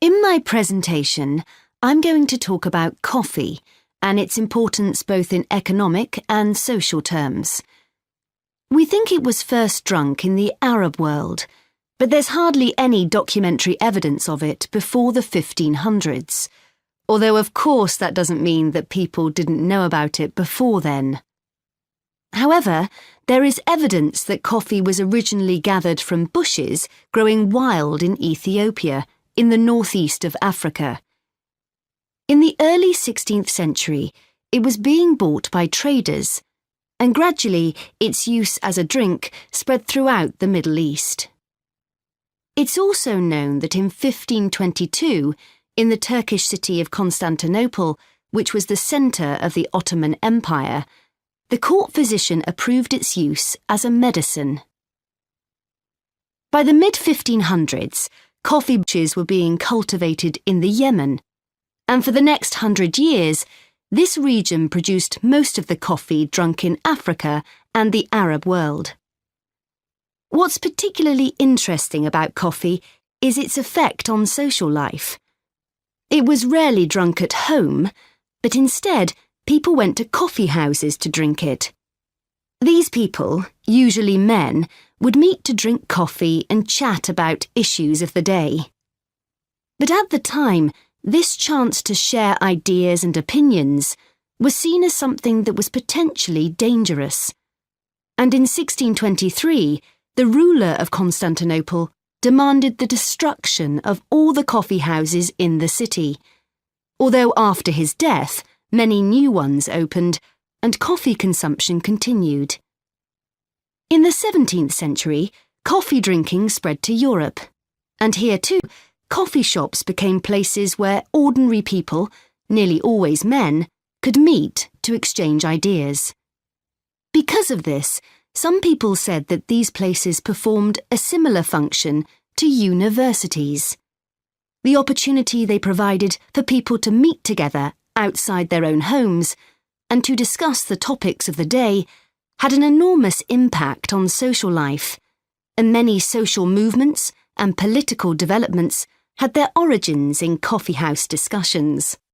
In my presentation, I'm going to talk about coffee and its importance both in economic and social terms. We think it was first drunk in the Arab world, but there's hardly any documentary evidence of it before the 1500s, although of course that doesn't mean that people didn't know about it before then. However, there is evidence that coffee was originally gathered from bushes growing wild in Ethiopia, in the northeast of Africa. In the early 16th century, it was being bought by traders, and gradually its use as a drink spread throughout the Middle East. It's also known that in 1522, in the Turkish city of Constantinople, which was the centre of the Ottoman Empire, the court physician approved its use as a medicine. By the mid-1500s, coffee bushes were being cultivated in the Yemen, and for the next 100 years, this region produced most of the coffee drunk in Africa and the Arab world. What's particularly interesting about coffee is its effect on social life. It was rarely drunk at home, but instead, people went to coffee houses to drink it. These people, usually men, would meet to drink coffee and chat about issues of the day. But at the time, this chance to share ideas and opinions was seen as something that was potentially dangerous. And in 1623, the ruler of Constantinople demanded the destruction of all the coffee houses in the city, although after his death, many new ones opened and coffee consumption continued. In the 17th century, coffee drinking spread to Europe, and here too, coffee shops became places where ordinary people, nearly always men, could meet to exchange ideas. Because of this, some people said that these places performed a similar function to universities. The opportunity they provided for people to meet together outside their own homes and to discuss the topics of the day had an enormous impact on social life, and many social movements and political developments had their origins in coffeehouse discussions.